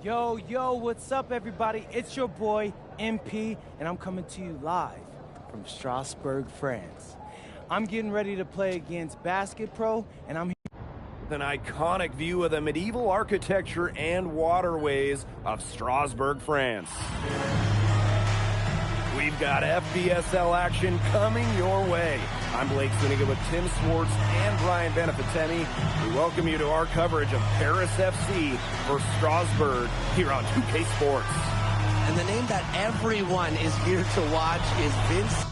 Yo, yo, what's up, everybody? It's your boy, MP, and I'm coming to you live from Strasbourg, France. I'm getting ready to play against Basket Pro, and I'm here with an iconic view of the medieval architecture and waterways of Strasbourg, France. We've got FBSL action coming your way. I'm Blake Zuniga with Tim Swartz and Brian Benefitemi. We welcome you to our coverage of Paris FC for Strasbourg here on 2K Sports. And the name that everyone is here to watch is Vincent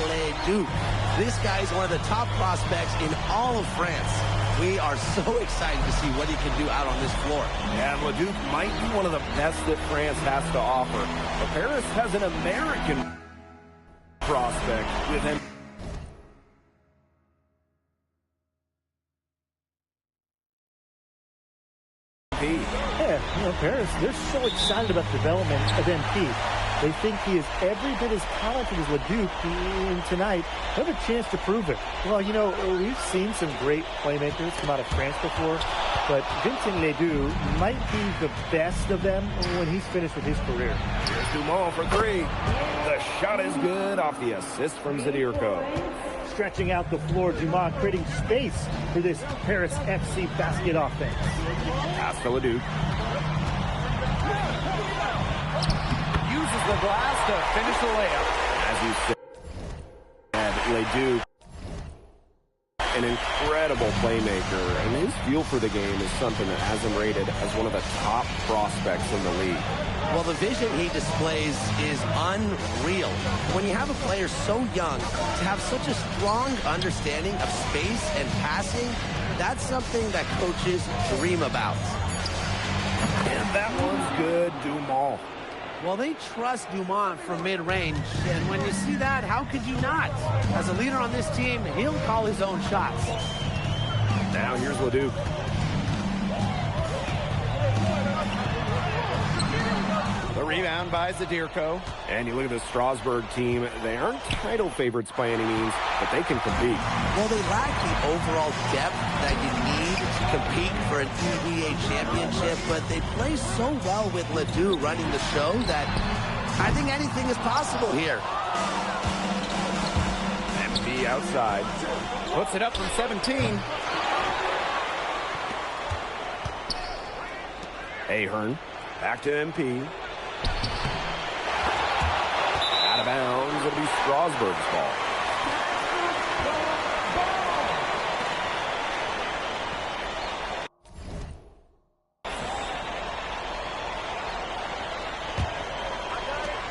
Leduc. This guy is one of the top prospects in all of France. We are so excited to see what he can do out on this floor. Yeah, Leduc might be one of the best that France has to offer. But Paris has an American prospect with him. Yeah, Paris, they're so excited about the development of MP. They think he is every bit as talented as Leduc, and tonight, they have a chance to prove it. Well, we've seen some great playmakers come out of France before, but Vincent Leduc might be the best of them when he's finished with his career. Here's Dumont for three. The shot is good off the assist from Zadirko. Stretching out the floor, Dumont creating space for this Paris FC basket offense. Pass to Leduc. uses the glass to finish the layup. As you said, Leduc, an incredible playmaker, and his feel for the game is something that has him rated as one of the top prospects in the league. Well, the vision he displays is unreal. When you have a player so young, to have such a strong understanding of space and passing, that's something that coaches dream about. And that one's good, Dumont. Well, they trust Dumont from mid-range, and when you see that, how could you not? As a leader on this team, he'll call his own shots. Now here's Leduc. The rebound by Zadirko. And you look at the Strasbourg team, they aren't title favorites by any means, but they can compete. Well, they lack the overall depth that you need to compete for an EVA championship, but they play so well with Ledoux running the show that I think anything is possible here. MP outside. Puts it up from 17. Ahern. Back to MP. Out of bounds. It'll be Strasbourg's ball.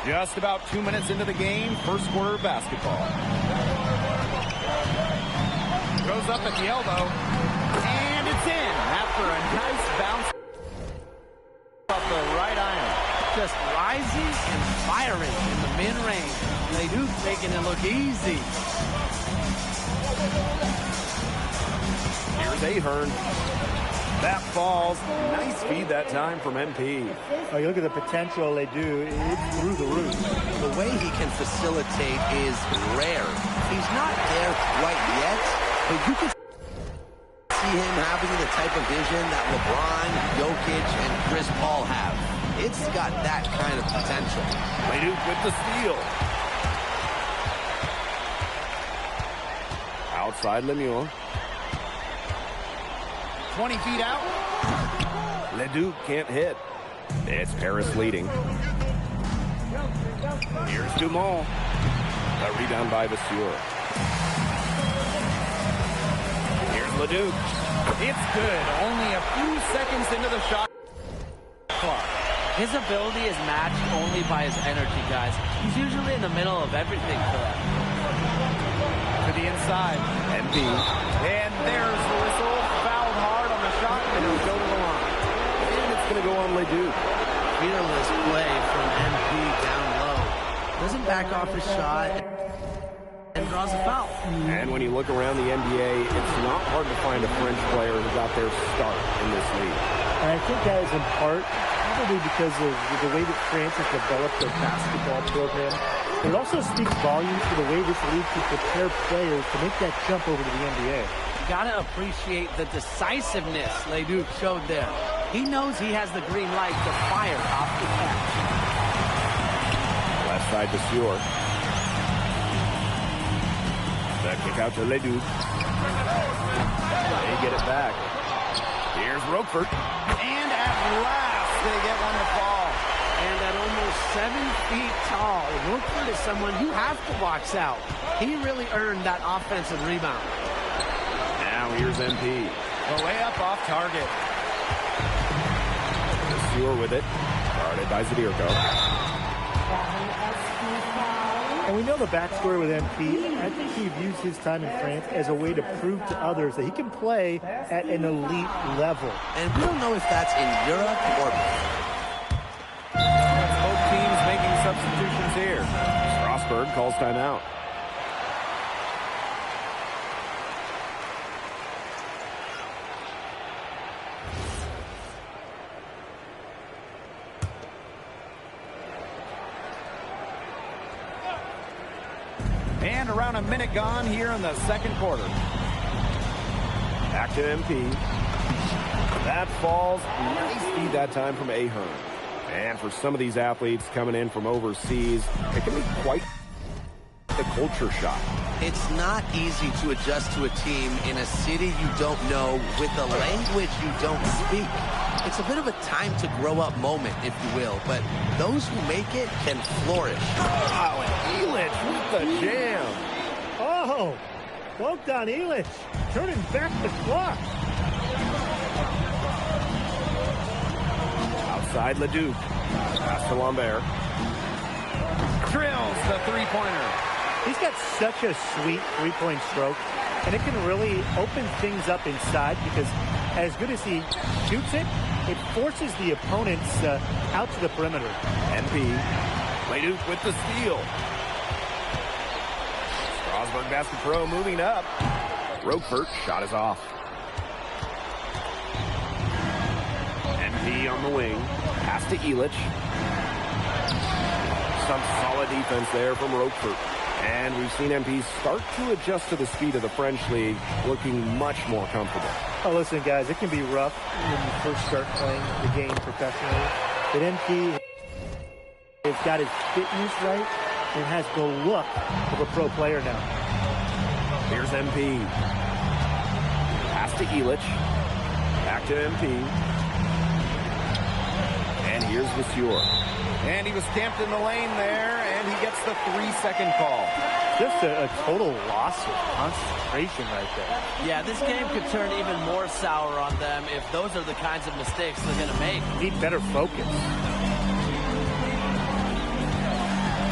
Just about 2 minutes into the game, first quarter basketball. Goes up at the elbow, and it's in after a nice bounce off the right iron. Just rising and firing in the mid-range. Ledoux making it look easy. Here's Ahern. That falls. Nice feed that time from MP. Oh, you look at the potential they do. It's through the roof. The way he can facilitate is rare. He's not there quite yet, but you can see him having the type of vision that LeBron, Jokic, and Chris Paul have. It's got that kind of potential. Leduc with the steal. Outside Lemieux. 20 feet out. Leduc can't hit. It's Paris leading. Here's Dumont. A rebound by Vasseur. Here's Leduc. It's good. Only a few seconds into the shot clock. His ability is matched only by his energy, guys. He's usually in the middle of everything for them. To the inside. MP. And there's the whistle. Fouled hard on the shot, and it'll go to the line. And it's going to go on Leduc. Fearless play from MP down low. Doesn't back off his shot and draws a foul. And when you look around the NBA, it's not hard to find a French player who got their start in this league. And I think that is in part probably because of the way that France has developed their basketball program. But it also speaks volumes for the way this league can prepare players to make that jump over to the NBA. You gotta appreciate the decisiveness Ledoux showed there. He knows he has the green light to fire off the catch. Left side to Stewart. The kick out to Leduc. They get it back. Here's Roquefort. And at last, they get one to fall. And at almost 7 feet tall, Roquefort is someone you have to box out. He really earned that offensive rebound. Now here's MP. But way up off target. Stewart with it. Guarded by Zadirko. And we know the backstory with MP. I think he views his time in France as a way to prove to others that he can play at an elite level. And we don't know if that's in Europe or... Both teams making substitutions here. Strasburg calls timeout. And around a minute gone here in the second quarter. Back to MP. That falls. Nice feed that time from Ahern. And for some of these athletes coming in from overseas, it can be quite the culture shock. It's not easy to adjust to a team in a city you don't know with a language you don't speak. It's a bit of a time to grow up moment, if you will, but those who make it can flourish. Wow, and Elich with the jam. Oh, Bogdan Ilic turning back the clock. Outside Leduc. Pass to Lambert. Drills the three-pointer. He's got such a sweet three-point stroke, and it can really open things up inside because as good as he shoots it, it forces the opponents out to the perimeter. MP. Leduc with the steal. Strasburg Basket Pro moving up. Roquefort shot is off. MP on the wing. Pass to Elich. Some solid defense there from Roquefort. And we've seen MP start to adjust to the speed of the French league, looking much more comfortable. Oh, listen, guys, it can be rough when you first start playing the game professionally. But MP has got his fitness right and has the look of a pro player now. Here's MP. Pass to Elich. Back to MP. And here's Monsieur. And he was camped in the lane there, and he gets the 3-second call. Just a total loss of concentration right there. Yeah, this game could turn even more sour on them if those are the kinds of mistakes they're going to make. Need better focus.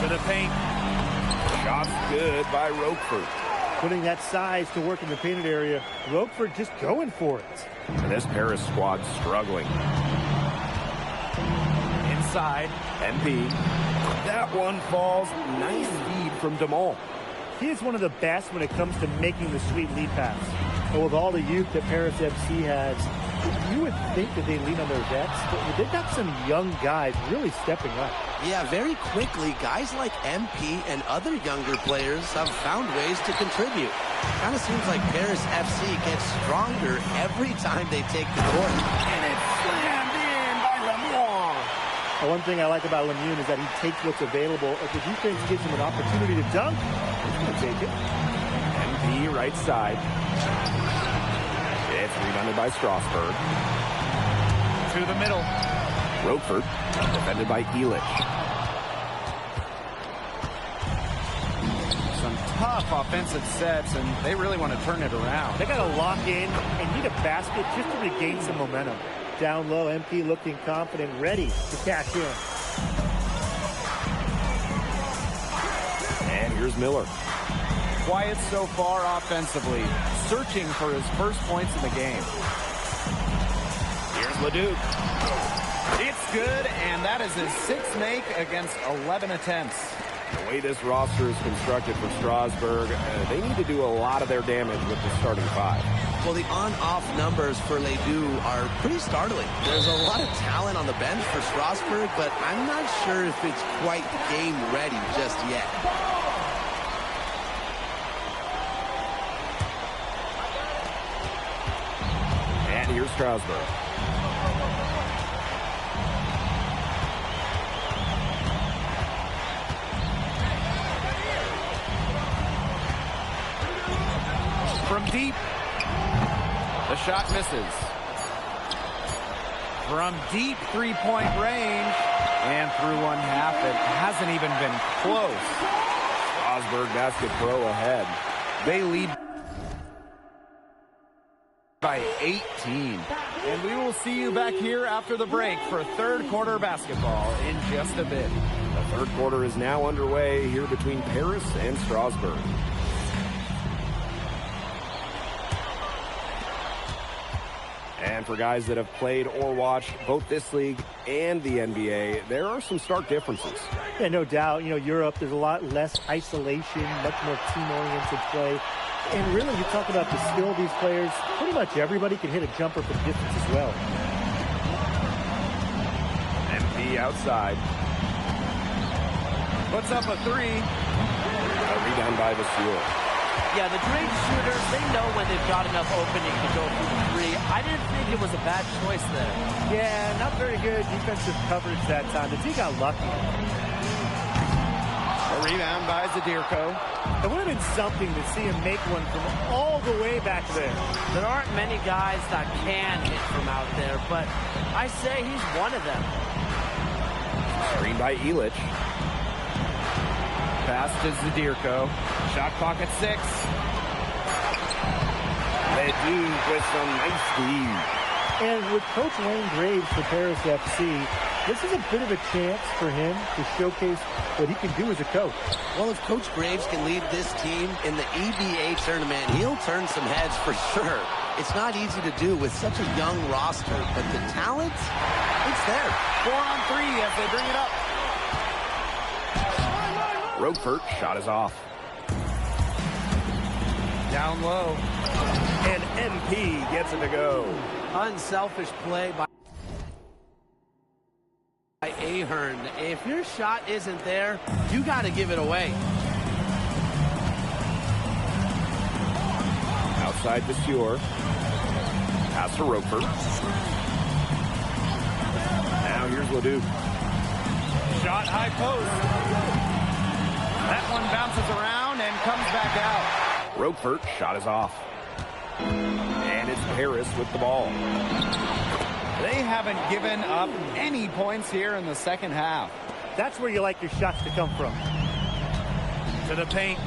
To the paint. Shot's good by Roquefort. Putting that size to work in the painted area. Roquefort just going for it. And this Paris squad struggling. Inside, MP. That one falls. Nice feed from DeMol. He is one of the best when it comes to making the sweet lead pass. But with all the youth that Paris FC has, you would think that they lean on their vets, but they've got some young guys really stepping up. Yeah, very quickly, guys like MP and other younger players have found ways to contribute. Kind of seems like Paris FC gets stronger every time they take the court. And it's slammed in by Lemoine. One thing I like about Lemieux is that he takes what's available. If the defense gives him an opportunity to dunk, he's going to take it. MP right side. It's rebounded by Strasburg. To the middle. Roquefort, defended by Elich. Some tough offensive sets, and they really want to turn it around. They got to lock in and need a basket just to regain some momentum. Down low, MP looking confident, ready to cash in. And here's Miller. Quiet so far offensively, searching for his first points in the game. Here's Leduc. It's good, and that is his 6th make against 11 attempts. The way this roster is constructed for Strasburg, they need to do a lot of their damage with the starting 5. Well, the on-off numbers for Ledoux are pretty startling. There's a lot of talent on the bench for Strasburg, but I'm not sure if it's quite game ready just yet. And here's Strasburg. from deep. The shot misses. From deep three-point range. And through one half, it hasn't even been close. Strasburg Basket Pro ahead. They lead by 18. And we will see you back here after the break for third quarter basketball in just a bit. The third quarter is now underway here between Paris and Strasburg. And for guys that have played or watched both this league and the NBA, there are some stark differences. Yeah, no doubt. You know, Europe, there's a lot less isolation, much more team-oriented play. And really, you talk about the skill of these players, pretty much everybody can hit a jumper from distance as well. MP outside. Puts up a three. A rebound by Vasseur. Yeah, the great shooters, they know when they've got enough opening to go through the three. I didn't think it was a bad choice there. Yeah, not very good defensive coverage that time. The team got lucky. A rebound by Zadirko. It would have been something to see him make one from all the way back there. There aren't many guys that can hit from out there, but I say he's one of them. Screen by Illich. Pass to Zadirko. Shot clock at 6. Ledoux with some nice D. And with Coach Wayne Graves for Paris FC, this is a bit of a chance for him to showcase what he can do as a coach. Well, if Coach Graves can lead this team in the EBA tournament, he'll turn some heads for sure. It's not easy to do with such a young roster, but the talent, it's there. 4 on 3 as they bring it up. Roquefort shot is off. Down low. And MP gets it to go. Unselfish play by Ahern. If your shot isn't there, you got to give it away. Outside Vasseur. Pass to Roquefort. Now here's Ledoux. Shot high post. That one bounces around and comes back out. Roquefort shot is off. And it's Paris with the ball. They haven't given up any points here in the second half. That's where you like your shots to come from. To the paint.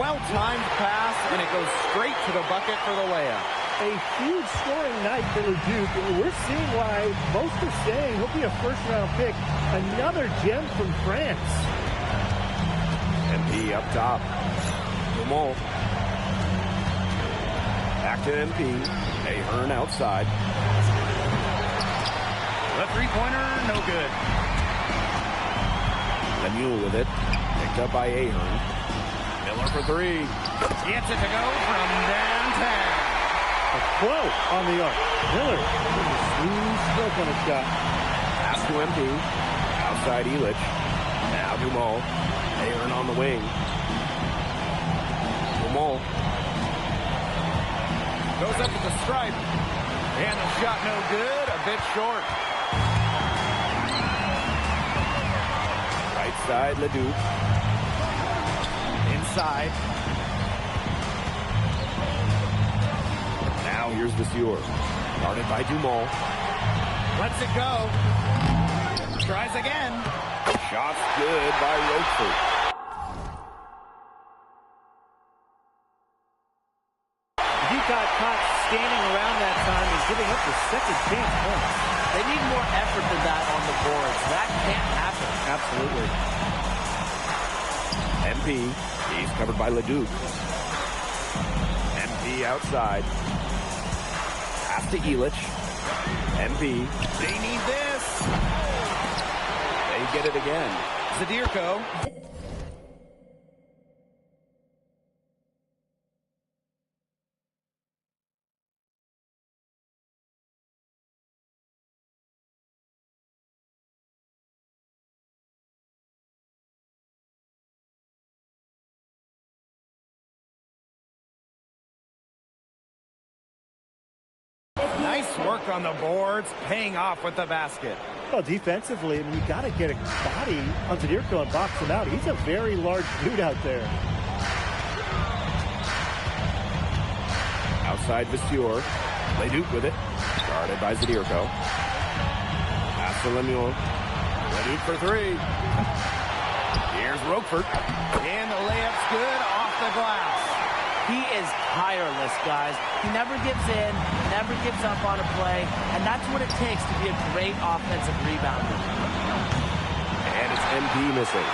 Well-timed pass, and it goes straight to the bucket for the layup. A huge scoring night for Leduc. We're seeing why most are saying he'll be a first-round pick. Another gem from France. MP up top. Dumont. Back to MP. Ahern outside. The three-pointer, no good. Lemuel with it. Picked up by Ahern. Miller for three. Gets it to go from downtown. A quote on the arc. Miller with a smooth stroke on a shot. Pass to MP. Outside Illich. Now Dumont. Ahern on the wing. Dumont. Goes up to the stripe. And the shot no good. A bit short. Right side, Ledoux. Inside. Now here's Vasseur. Guarded by Dumont. Lets it go. Tries again. Shot's good by Roquefort. He got caught standing around that time and giving up the second chance points. They need more effort than that on the boards. That can't happen. Absolutely. MP. He's covered by Ledoux. MP outside. Pass to Illich. MP. They need this. They get it again. Zadirko. Nice work on the boards, paying off with the basket. Well, defensively, I mean, you got to get a body on Zadirko and box him out. He's a very large dude out there. Outside Vasseur. Leduc with it. Guarded by Zadirko. Pass to Lemuel. Leduc for three. Here's Roquefort. And the layup's good off the glass. He is tireless, guys. He never gives in, never gives up on a play, and that's what it takes to be a great offensive rebounder. And it's MP missing.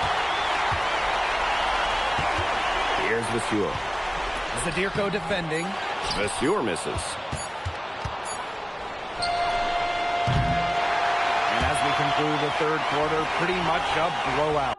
Here's Vasseur. Zadirko defending. Vasseur misses. And as we conclude the third quarter, pretty much a blowout.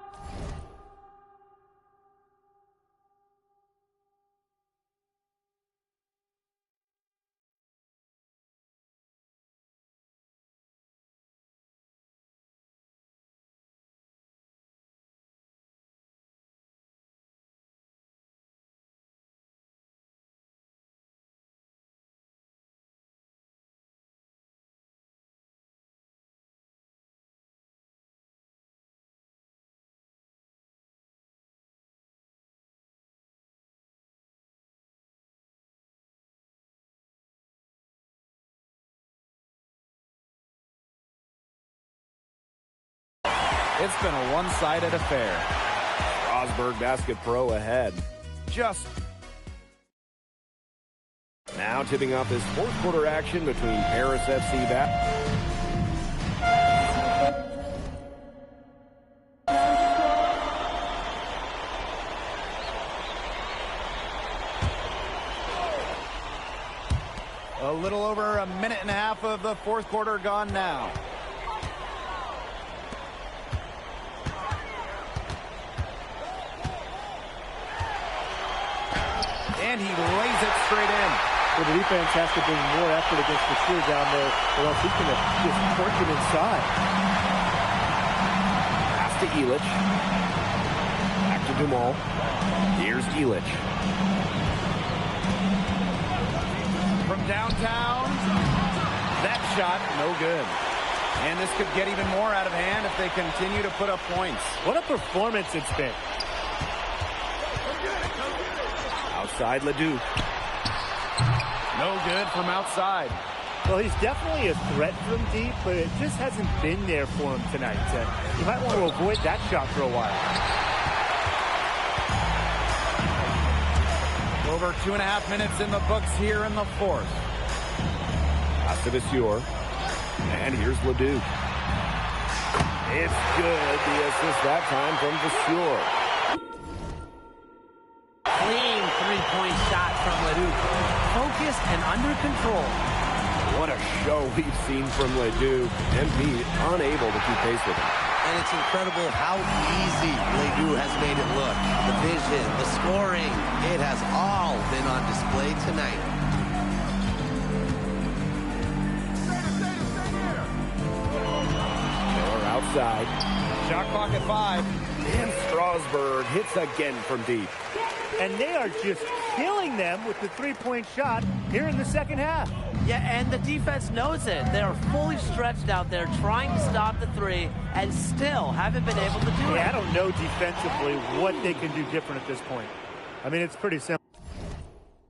It's been a one-sided affair. Strasburg Basket Pro ahead. Just now tipping off this fourth quarter action between Paris FC A little over a minute and a half of the fourth quarter gone now. And he lays it straight in. Well, the defense has to bring more effort against the Vasseur down there, or else he's going to just torch it inside. Pass to Elich. Back to Dumal. Here's Elich. From downtown, that shot, no good. And this could get even more out of hand if they continue to put up points. What a performance it's been. Outside Leduc. No good from outside. Well, he's definitely a threat from deep, but it just hasn't been there for him tonight. You might want to avoid that shot for a while. Over 2.5 minutes in the books here in the fourth. Pass to Vasseur. And here's Leduc. It's good. The assist that time from Vasseur. Clean three-point shot from Leduc. Focused and under control. What a show we've seen from Leduc. MP unable to keep pace with him. And it's incredible how easy Leduc has made it look. The vision, the scoring, it has all been on display tonight. Miller outside. Shot clock at 5. And Strasburg hits again from deep. And they are just killing them with the three-point shot here in the second half. Yeah, and the defense knows it. They are fully stretched out there trying to stop the three and still haven't been able to do it. I don't know defensively what they can do different at this point. I mean, it's pretty simple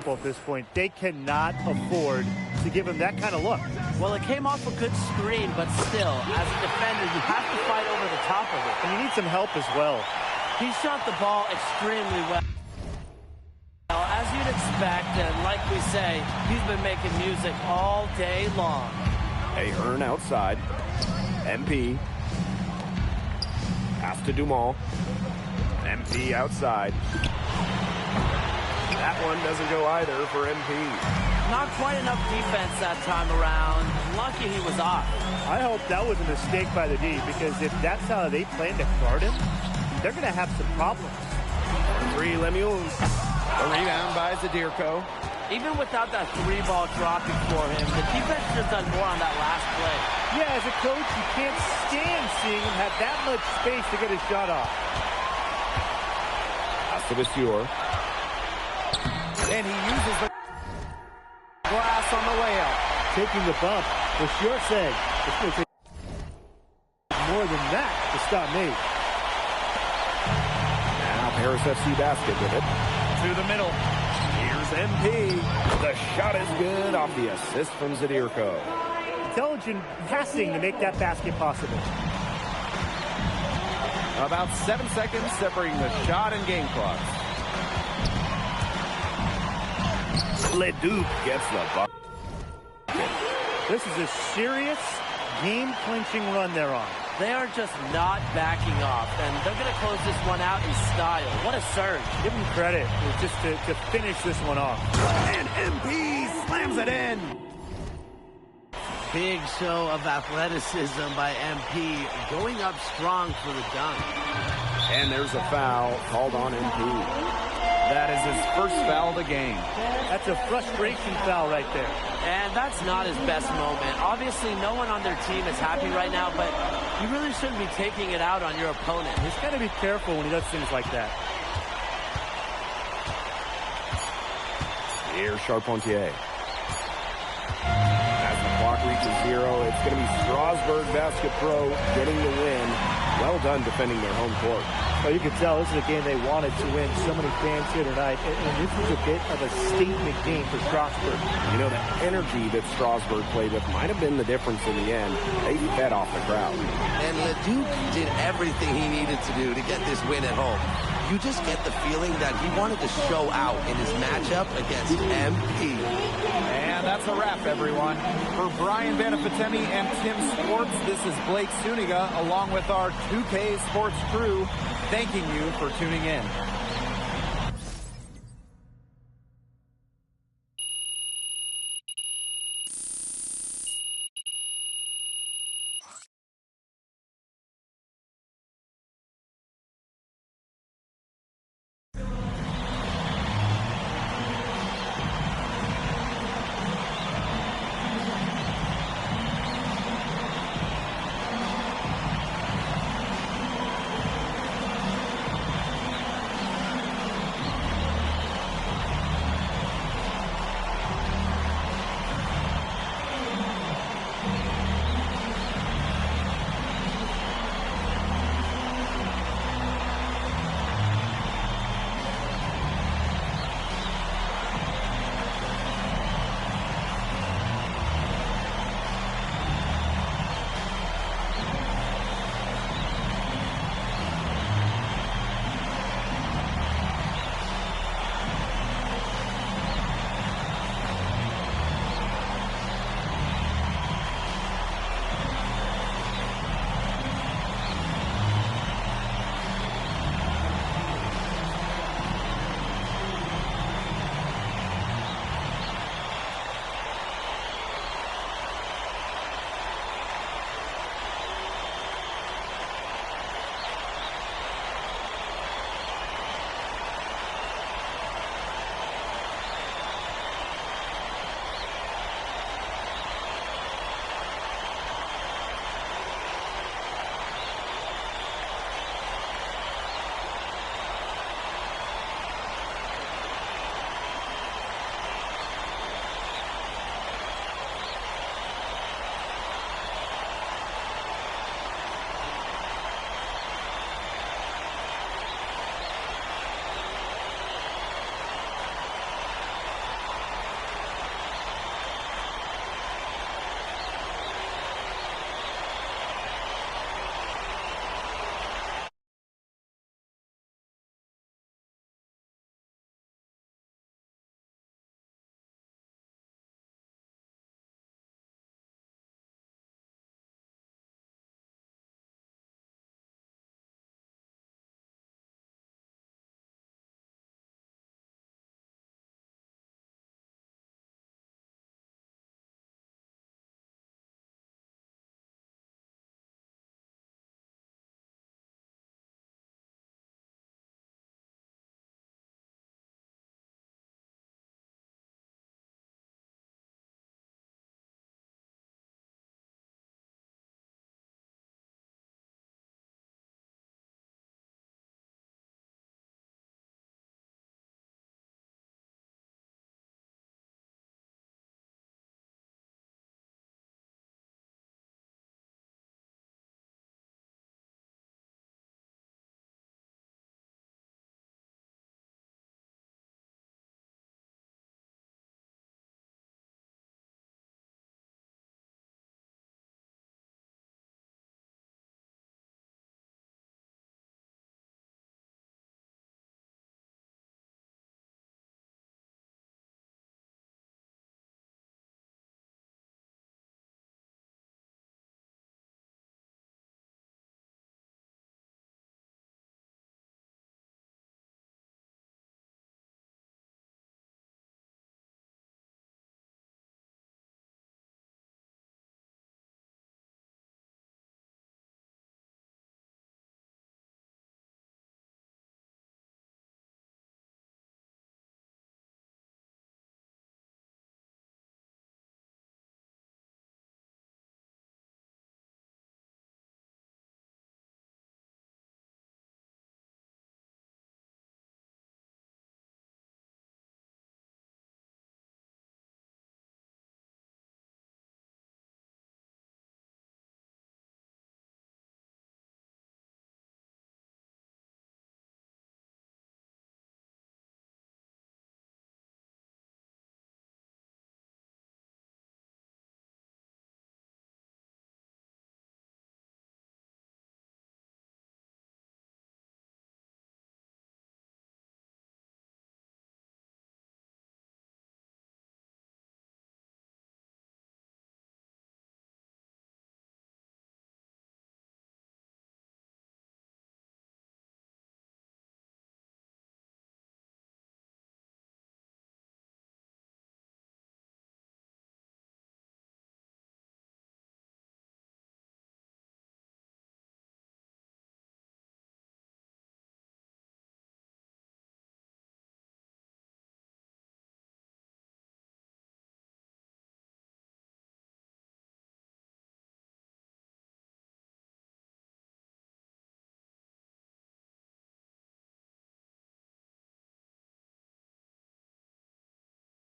at this point. They cannot afford to give him that kind of look. Well, it came off a good screen, but still, as a defender, you have to fight over the top of it. And you need some help as well. He shot the ball extremely well. As you'd expect, and like we say, he's been making music all day long. Ahern outside. MP. Pass to Dumal. MP outside. That one doesn't go either for MP. Not quite enough defense that time around. Lucky he was off. I hope that was a mistake by the D, because if that's how they plan to guard him, they're going to have some problems. 3 Lemuel. A rebound by Zadirko. Even without that three ball dropping for him, the defense should have done more on that last play. Yeah, as a coach, you can't stand seeing him have that much space to get his shot off. Pass to Vasseur. And he uses the glass on the layup. Taking the bump. Vasseur said it's going to take more than that to stop me. Now Paris FC Basket with it. To the middle. Here's MP. The shot is good off the assist from Zadirko. Intelligent passing to make that basket possible. About 7 seconds separating the shot and game clock. Leduc gets the bucket. This is a serious game-clinching run they're on. They are just not backing off, and they're going to close this one out in style. What a surge. Give them credit just to finish this one off. And MP slams it in. Big show of athleticism by MP, going up strong for the dunk. And there's a foul called on MP. That is his first foul of the game. That's a frustration foul right there. And that's not his best moment. Obviously, no one on their team is happy right now, but you really shouldn't be taking it out on your opponent. He's got to be careful when he does things like that. Here's Charpentier. As the clock reaches 0, it's going to be Strasburg Basket Pro getting the win. Well done defending their home court. Well, you can tell this is a game they wanted to win. So many fans here tonight, and this is a bit of a statement game for Strasburg. You know, the energy that Strasburg played with might have been the difference in the end. They fed off the crowd. And Leduc did everything he needed to do to get this win at home. You just get the feeling that he wanted to show out in his matchup against MP. And that's a wrap, everyone. For Brian Banafitemi and Tim Sports, this is Blake Suniga, along with our 2K Sports crew, thanking you for tuning in.